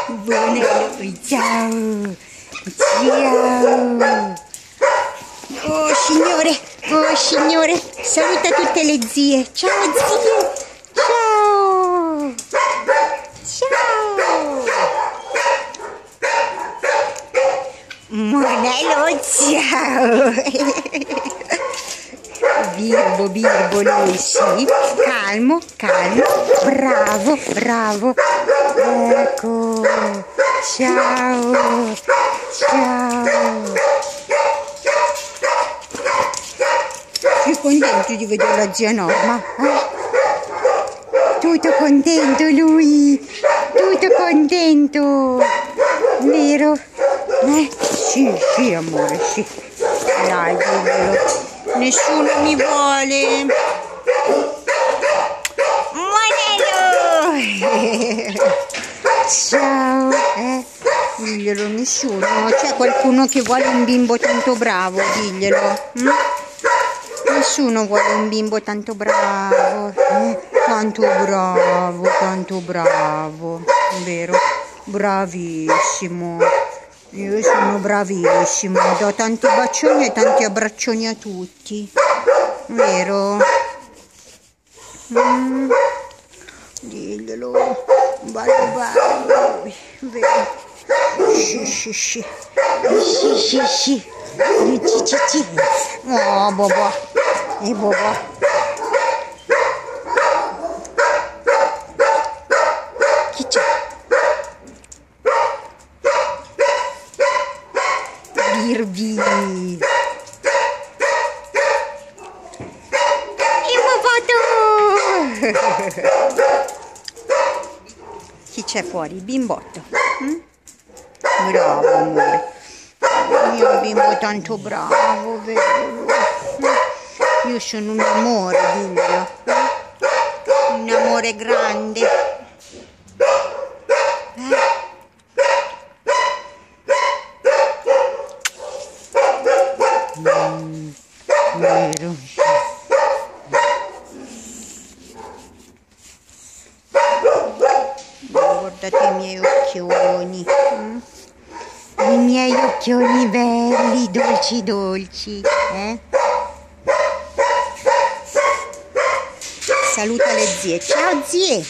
Bonello, ciao. Ciao. Oh signore, saluta tutte le zie. Ciao zie. Ciao. Ciao. Bonello, ciao. Birbo, lui sì, calmo, bravo, ecco, ciao, sei contento di vedere la zia Norma? Tutto contento lui, tutto contento, vero? Sì amore, sì, dai, diglielo. Nessuno mi vuole. Manello! Ciao. Diglielo, nessuno. C'è qualcuno che vuole un bimbo tanto bravo, diglielo. Nessuno vuole un bimbo tanto bravo. Tanto bravo. Vero? Bravissimo. Io sono bravissimo, do tanti bacioni e tanti abbraccioni a tutti, vero? Diglielo, ballo, vero? Sì. Oh, Bobo, e Bobo. Chi c'è? Birbi. Chi c'è fuori? Il bimbotto. Bravo amore. Io bimbo tanto bravo, vero? Io sono un amore, diglielo. Un amore grande. Vero. Guardate i miei occhioni, i miei occhioni belli, dolci, Saluta le zie. Ciao zie.